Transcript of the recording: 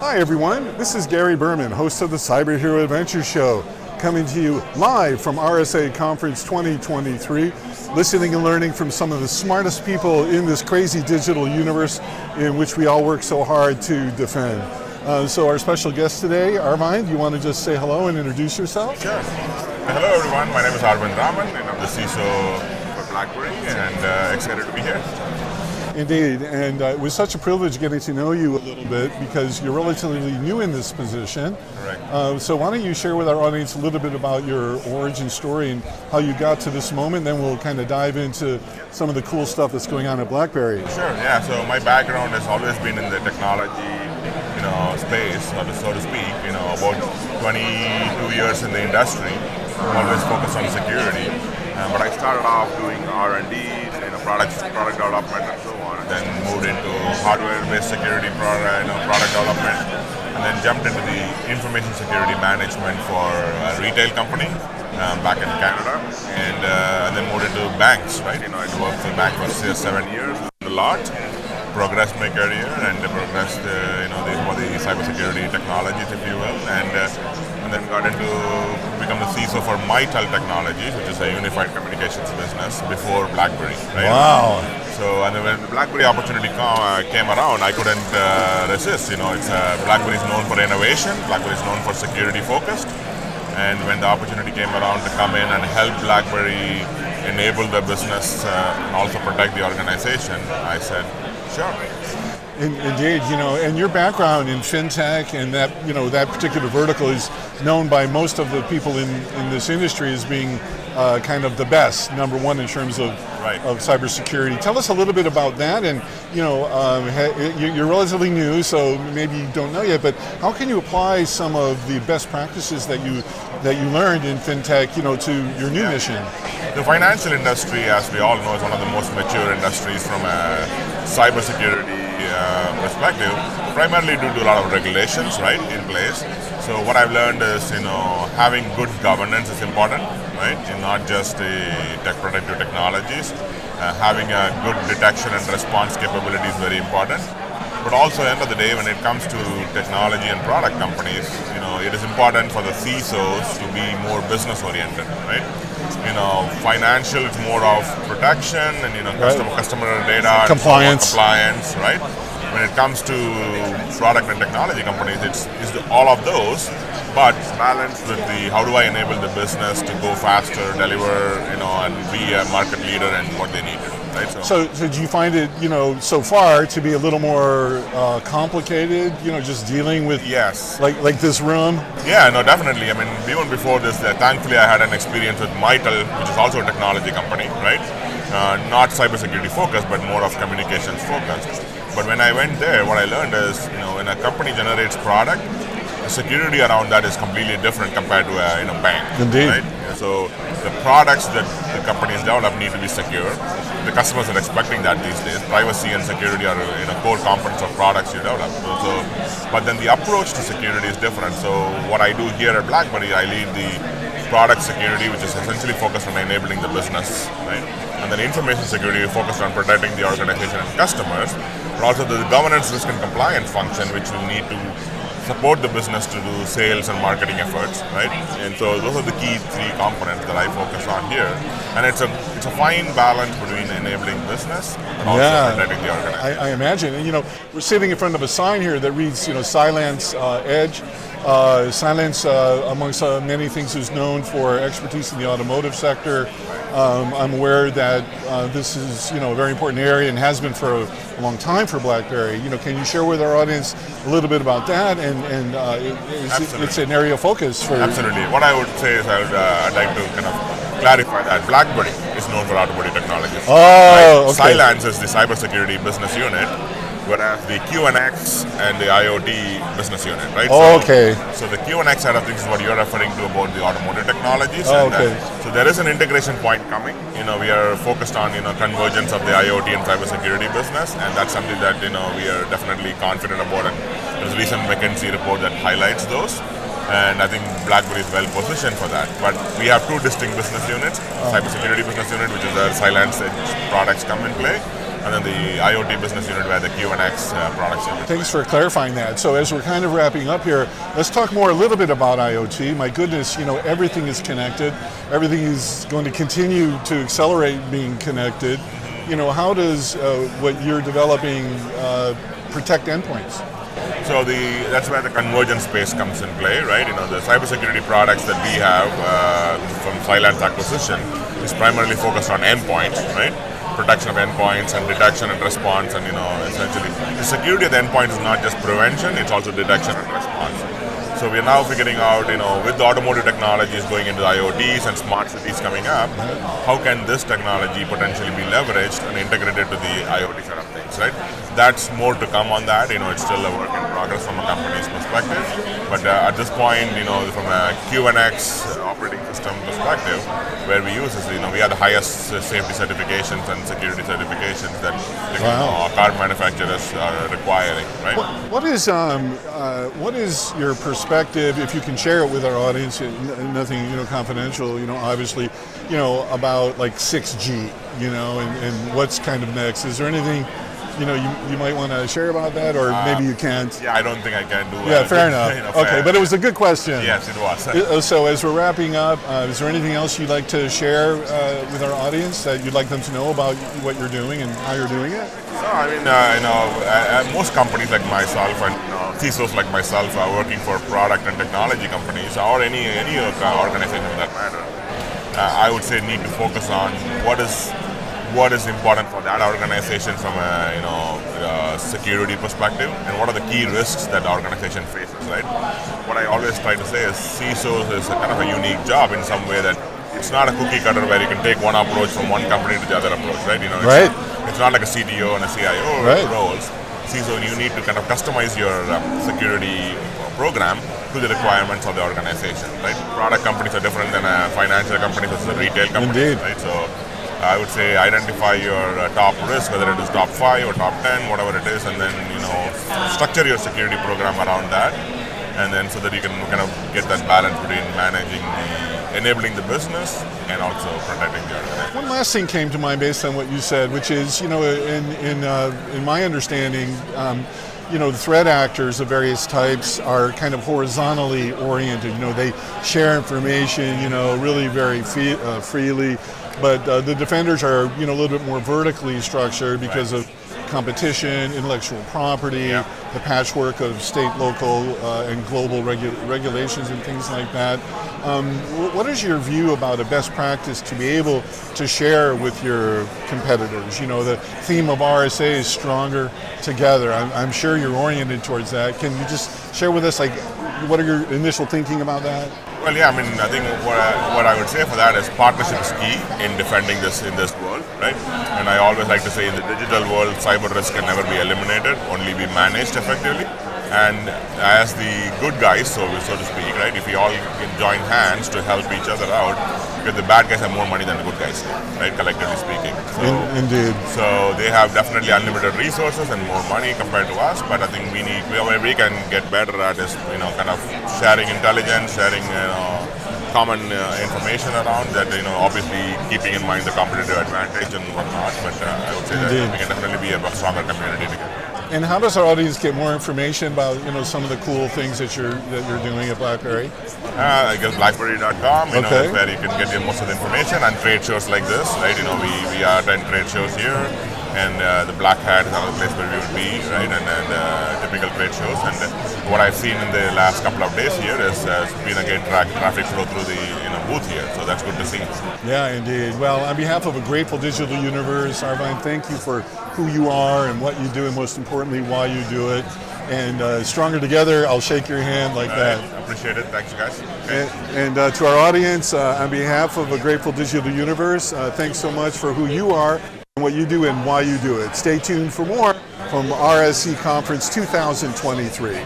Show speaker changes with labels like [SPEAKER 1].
[SPEAKER 1] Hi everyone, this is Gary Berman, host of the Cyber Hero Adventure Show, coming to you live from RSAC Conference 2023, listening and learning from some of the smartest people in this crazy digital universe in which we all work so hard to defend. So our special guest today, Arvind, you want to just say hello and introduce yourself?
[SPEAKER 2] Sure. Hello everyone, my name is Arvind Raman and I'm the CISO of BlackBerry and excited to be here.
[SPEAKER 1] Indeed, and it was such a privilege getting to know you a little bit because you're relatively new in this position.
[SPEAKER 2] Correct.
[SPEAKER 1] So why don't you share with our audience a little bit about your origin story and how you got to this moment, then we'll kind of dive into some of the cool stuff that's going on at BlackBerry.
[SPEAKER 2] Sure, yeah, so my background has always been in the technology space, so to speak, about 22 years in the industry, always focused on security. But I started off doing R&D, product development and so on, and then moved into hardware-based security product development, and then jumped into the information security management for a retail company back in Canada, and then moved into banks, right? I worked for the bank for 7 years, a lot, progressed my career, and progressed, the cybersecurity technologies, if you will, and then got into become the CISO for Mitel Technologies, which is a unified communications business before BlackBerry. Right?
[SPEAKER 1] Wow!
[SPEAKER 2] So, and then when the BlackBerry opportunity came around, I couldn't resist. BlackBerry is known for innovation. BlackBerry is known for security focused. And when the opportunity came around to come in and help BlackBerry enable the business and also protect the organization, I said, sure.
[SPEAKER 1] Indeed, and your background in fintech and that particular vertical is known by most of the people in this industry as being kind of the best, number one in terms of cybersecurity. Tell us a little bit about that, and you're relatively new, so maybe you don't know yet, but how can you apply some of the best practices that you learned in fintech, to your new mission?
[SPEAKER 2] The financial industry, as we all know, is one of the most mature industries from a cybersecurity perspective, primarily due to a lot of regulations, in place. So what I've learned is, having good governance is important, right? And not just protective technologies. Having a good detection and response capability is very important. But also, at the end of the day, when it comes to technology and product companies, it is important for the CISOs to be more business-oriented, right? Financial is more of protection and customer data,
[SPEAKER 1] compliance,
[SPEAKER 2] right? When it comes to product and technology companies, it's all of those, but balanced with how do I enable the business to go faster, deliver, and be a market leader in what they need. Right?
[SPEAKER 1] So do you find it, so far to be a little more complicated, just dealing with like this room?
[SPEAKER 2] Yeah, no, definitely. I mean, even before this, thankfully I had an experience with Mitel, which is also a technology company, right? Not cybersecurity focused, but more of communications focused. But when I went there, what I learned is, when a company generates product, the security around that is completely different compared to a bank.
[SPEAKER 1] Indeed.
[SPEAKER 2] Right? So the products that the companies develop need to be secure. The customers are expecting that these days. Privacy and security are core components of products you develop. But then the approach to security is different. So what I do here at BlackBerry, I lead the product security, which is essentially focused on enabling the business, right? And then information security focused on protecting the organization and customers, but also the governance, risk, and compliance function, which will need to support the business to do sales and marketing efforts, right? And so those are the key 3 components that I focus on here. And it's a fine balance between enabling business and also protecting the organization.
[SPEAKER 1] I imagine. And we're sitting in front of a sign here that reads, Cylance Edge. Cylance, amongst many things, is known for expertise in the automotive sector. I'm aware that this is, a very important area and has been for a long time for BlackBerry. Can you share with our audience a little bit about that? And it's an area of focus for.
[SPEAKER 2] Absolutely. What I would say is I'd like to kind of clarify that BlackBerry is known for automotive technologies.
[SPEAKER 1] Oh, okay.
[SPEAKER 2] Cylance is the cybersecurity business unit, whereas the QNX and the IoT business unit, right?
[SPEAKER 1] Oh, okay.
[SPEAKER 2] So the QNX side of things is what you're referring to about the automotive technologies.
[SPEAKER 1] Oh, okay.
[SPEAKER 2] So there is an integration point coming. We are focused on convergence of the IoT and cybersecurity business, and that's something that we are definitely confident about. And there's a recent McKinsey report that highlights those. And I think BlackBerry is well positioned for that. But we have 2 distinct business units: cybersecurity business unit, which is where Cylance Edge products come in play, and then the IoT business unit where the QNX products unit.
[SPEAKER 1] Thanks for clarifying that. So as we're kind of wrapping up here, let's talk more a little bit about IoT. My goodness, everything is connected. Everything is going to continue to accelerate being connected. How does what you're developing protect endpoints?
[SPEAKER 2] So that's where the convergence space comes in play, right? The cybersecurity products that we have from Cylance acquisition is primarily focused on endpoints, right? Protection of endpoints and detection and response, and essentially the security of the endpoint is not just prevention; it's also detection and response. So we are now figuring out, with the automotive technologies going into the IoTs and smart cities coming up, how can this technology potentially be leveraged and integrated to the IoT side of things, right? That's more to come on that. It's still a work in progress from a company's perspective. But at this point, from a QNX operating system perspective, where we use is, we have the highest safety certifications and security certifications that car manufacturers are requiring, right?
[SPEAKER 1] What is your perspective, if you can share it with our audience, nothing confidential, obviously, about like 6G, and what's kind of next? Is there anything you might want to share about that, or maybe you can't?
[SPEAKER 2] Yeah, I don't think I can do it.
[SPEAKER 1] Yeah, fair enough. Okay, but it was a good question.
[SPEAKER 2] Yes, it was.
[SPEAKER 1] So as we're wrapping up, is there anything else you'd like to share with our audience that you'd like them to know about what you're doing and how you're doing it?
[SPEAKER 2] No, I mean, most companies like myself and CISOs like myself are working for product and technology companies, or any organization for that matter. I would say need to focus on what is important for that organization from a security perspective, and what are the key risks that the organization faces, right? What I always try to say is CISOs is a kind of a unique job in some way, that it's not a cookie cutter where you can take one approach from one company to the other approach, right? It's not like a CTO and a CIO roles. CISO, you need to kind of customize your security program to the requirements of the organization, right? Product companies are different than a financial company versus a retail company, right? So I would say identify your top risk, whether it is top 5 or top 10, whatever it is, and then structure your security program around that, and then so that you can kind of get that balance between enabling the business and also protecting the organization.
[SPEAKER 1] One last thing came to mind based on what you said, which is in my understanding, the threat actors of various types are kind of horizontally oriented. They share information, really very freely. But the defenders are, a little bit more vertically structured because of competition, intellectual property, the patchwork of state, local, and global regulations and things like that. What is your view about a best practice to be able to share with your competitors? The theme of RSA is stronger together. I'm sure you're oriented towards that. Can you just share with us, what are your initial thinking about that?
[SPEAKER 2] Well, yeah, I think what I would say for that is partnership is key in defending this in this world, right? And I always like to say in the digital world, cyber risk can never be eliminated, only be managed effectively. And as the good guys, so to speak, right? If we all can join hands to help each other out, because the bad guys have more money than the good guys, right? Collectively speaking. So,
[SPEAKER 1] Indeed.
[SPEAKER 2] So they have definitely unlimited resources and more money compared to us. But I think we can get better at is kind of sharing intelligence, sharing common information around that. Obviously keeping in mind the competitive advantage and whatnot. But I would say that we can definitely be a stronger community together.
[SPEAKER 1] And how does our audience get more information about some of the cool things that you're doing at BlackBerry?
[SPEAKER 2] I guess BlackBerry.com, is where you can get most of the information, and trade shows like this, right? We are attend trade shows here, and the Black Hat is another place where we would be, right? And typical trade shows. And what I've seen in the last couple of days here is been again traffic flow through the booth here, so that's good to see.
[SPEAKER 1] Yeah, indeed. Well, on behalf of a grateful digital universe, Arvind, thank you for who you are and what you do, and most importantly, why you do it. And stronger together, I'll shake your hand like that.
[SPEAKER 2] I appreciate it. Thanks, you guys.
[SPEAKER 1] And to our audience, on behalf of a grateful digital universe, thanks so much for who you are, and what you do, and why you do it. Stay tuned for more from RSC Conference 2023.